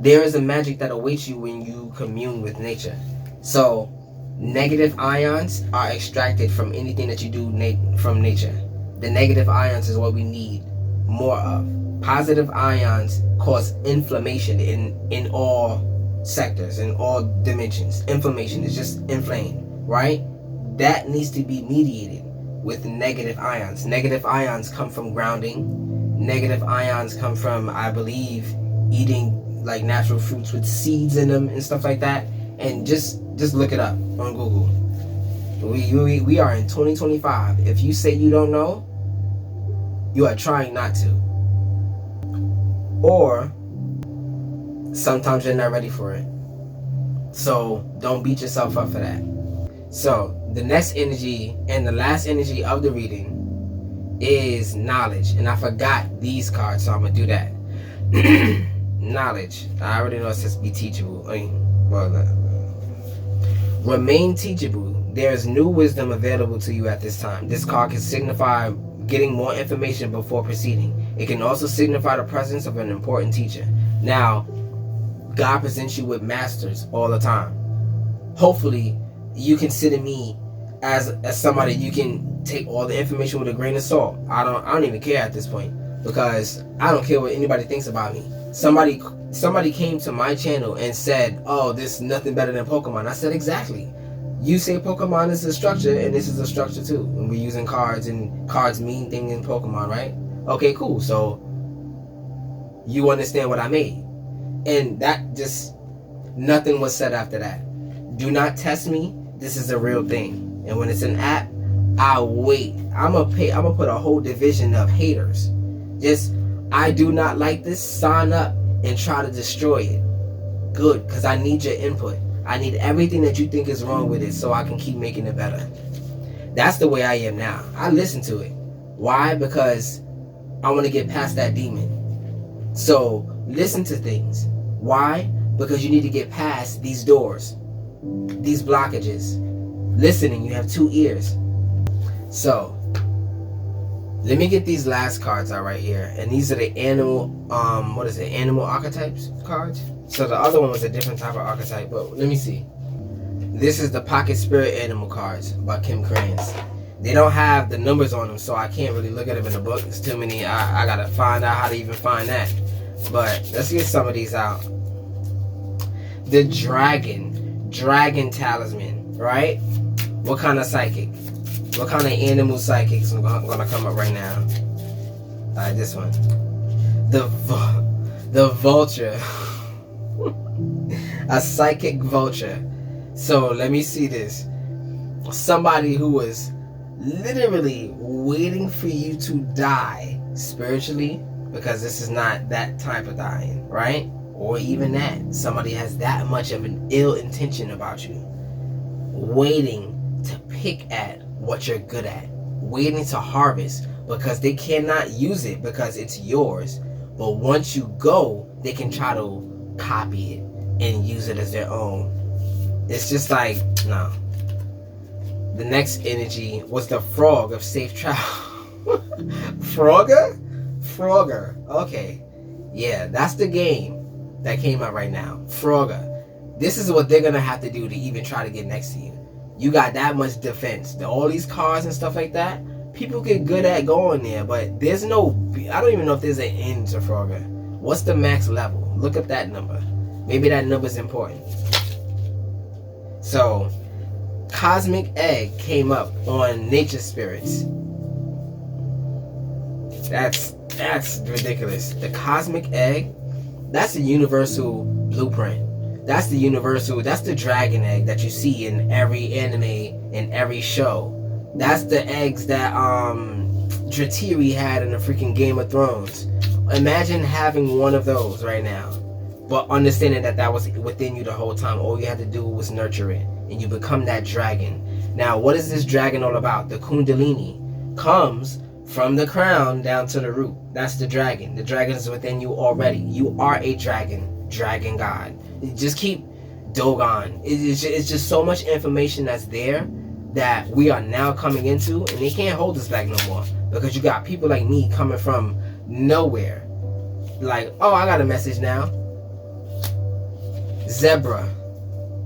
There is a magic that awaits you when you commune with nature. So, negative ions are extracted from anything that you do from nature. The negative ions is what we need more of. Positive ions cause inflammation in all sectors, in all dimensions. Inflammation is just inflamed, right? That needs to be mediated with negative ions. Negative ions come from grounding. Negative ions come from, I believe, eating like natural fruits with seeds in them and stuff like that. And just look it up on Google. We are in 2025. If you say you don't know, you are trying not to. Or sometimes you're not ready for it. So don't beat yourself up for that. So the next energy and the last energy of the reading is knowledge. And I forgot these cards, so I'm going to do that. Knowledge. I already know it says be teachable. Remain teachable. There is new wisdom available to you at this time. This card can signify getting more information before proceeding. It can also signify the presence of an important teacher. Now, God presents you with masters all the time. Hopefully, you consider me as somebody you can take all the information with a grain of salt. I don't even care at this point, because I don't care what anybody thinks about me. Somebody came to my channel and said, "Oh, this is nothing better than Pokemon." I said, exactly. You say Pokemon is a structure, and this is a structure too. And we're using cards, and cards mean things in Pokemon, right? Okay, cool. So you understand what I made. And that just, nothing was said after that. Do not test me. This is a real thing. And when it's an app, I'll wait. I'm gonna put a whole division of haters. Just, I do not like this, sign up and try to destroy it. Good, because I need your input. I need everything that you think is wrong with it so I can keep making it better. That's the way I am now. I listen to it. Why? Because I want to get past that demon. So listen to things. Why? Because you need to get past these doors, these blockages. Listening, you have 2 ears. So let me get these last cards out right here. And these are the animal, animal archetypes cards. So the other one was a different type of archetype, but let me see. This is the Pocket Spirit Animal cards by Kim Kranz. They don't have the numbers on them, so I can't really look at them in the book. It's too many. I gotta find out how to even find that. But let's get some of these out. The Dragon Talisman, right? What kind of psychic? What kind of animal psychics are gonna come up right now? Alright, this one. The Vulture. A psychic vulture. So let me see this. Somebody who was literally waiting for you to die spiritually, because this is not that type of dying, right? Or even that. Somebody has that much of an ill intention about you, waiting to pick at what you're good at, waiting to harvest, because they cannot use it because it's yours. But once you go, they can try to copy it and use it as their own. It's just like, no. The next energy was the Frog of Safe Travel. Frogger. Okay. Yeah, that's the game that came out right now. Frogger. This is what they're gonna have to do to even try to get next to you. You got that much defense. All these cars and stuff like that, people get good at going there, but there's no, I don't even know if there's an end to Frogger. What's the max level? Look up that number. Maybe that number's important. So, Cosmic Egg came up on Nature Spirits. That's ridiculous. The Cosmic Egg, that's a universal blueprint. That's the dragon egg that you see in every anime, in every show. That's the eggs that Dratiri had in the freaking Game of Thrones. Imagine having one of those right now, but understanding that was within you the whole time. All you had to do was nurture it, and you become that dragon. Now, what is this dragon all about? The Kundalini comes from the crown down to the root. That's the dragon. The dragon is within you already. You are a dragon god. Just keep Dogon. It's just so much information that's there that we are now coming into, and they can't hold us back no more, because you got people like me coming from nowhere. Like, oh, I got a message now. Zebra.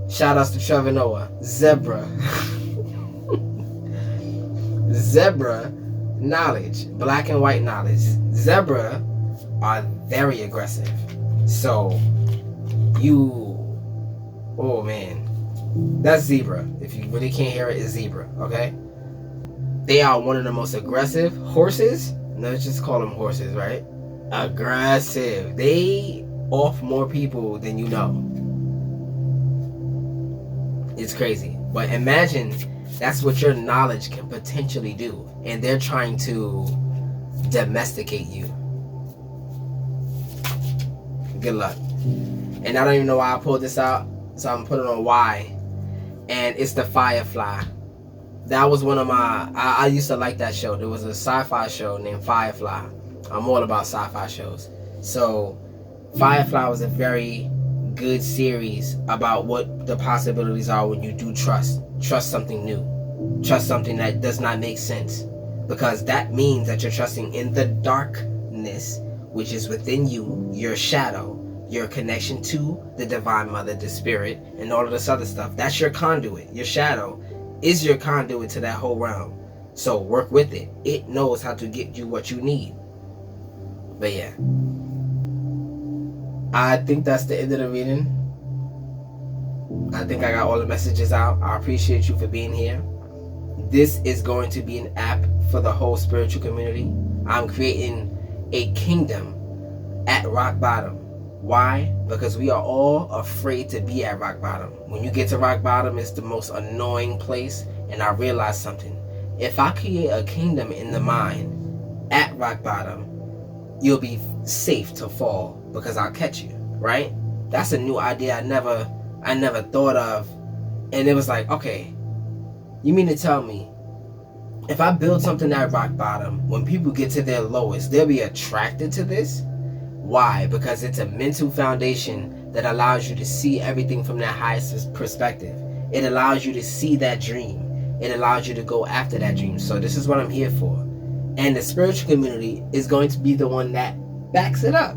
Shout outs to Trevor Noah. Zebra. Zebra knowledge. Black and white knowledge. Zebra are very aggressive. So oh man, that's zebra. If you really can't hear it, it's zebra. Okay, they are one of the most aggressive horses let's just call them horses, right? Aggressive. They off more people than you know. It's crazy. But imagine that's what your knowledge can potentially do. And they're trying to domesticate you. Good luck. And I don't even know why I pulled this out. So I'm putting on Y. And it's the Firefly. That was one of my... I used to like that show. There was a sci-fi show named Firefly. I'm all about sci-fi shows. So Firefly was a very good series about what the possibilities are when you do trust something new, trust something that does not make sense, because that means that you're trusting in the darkness which is within you, your shadow, your connection to the divine mother, the spirit, and all of this other stuff. That's your conduit. Your shadow is your conduit to that whole realm. So work with it. It knows how to get you what you need. But yeah, I think that's the end of the reading. I think I got all the messages out. I appreciate you for being here. This is going to be an app for the whole spiritual community. I'm creating a kingdom at rock bottom. Why? Because we are all afraid to be at rock bottom. When you get to rock bottom, it's the most annoying place. And I realized something. If I create a kingdom in the mind at rock bottom, you'll be safe to fall because I'll catch you, right? That's a new idea I never thought of. And it was like, okay, you mean to tell me if I build something at rock bottom, when people get to their lowest, they'll be attracted to this? Why? Because it's a mental foundation that allows you to see everything from that highest perspective. It allows you to see that dream. It allows you to go after that dream. So this is what I'm here for. And the spiritual community is going to be the one that backs it up.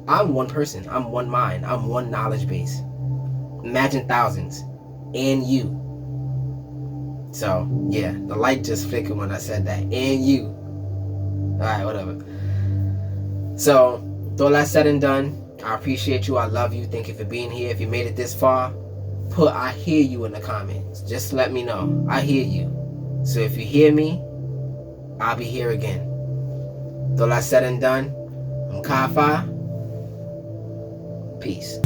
I'm one person. I'm one mind. I'm one knowledge base. Imagine thousands. And you. So, yeah. The light just flickered when I said that. And you. Alright, whatever. So, with all that said and done, I appreciate you. I love you. Thank you for being here. If you made it this far, put I hear you in the comments. Just let me know. I hear you. So if you hear me, I'll be here again. With all that said and done, I'm KyFy. Peace.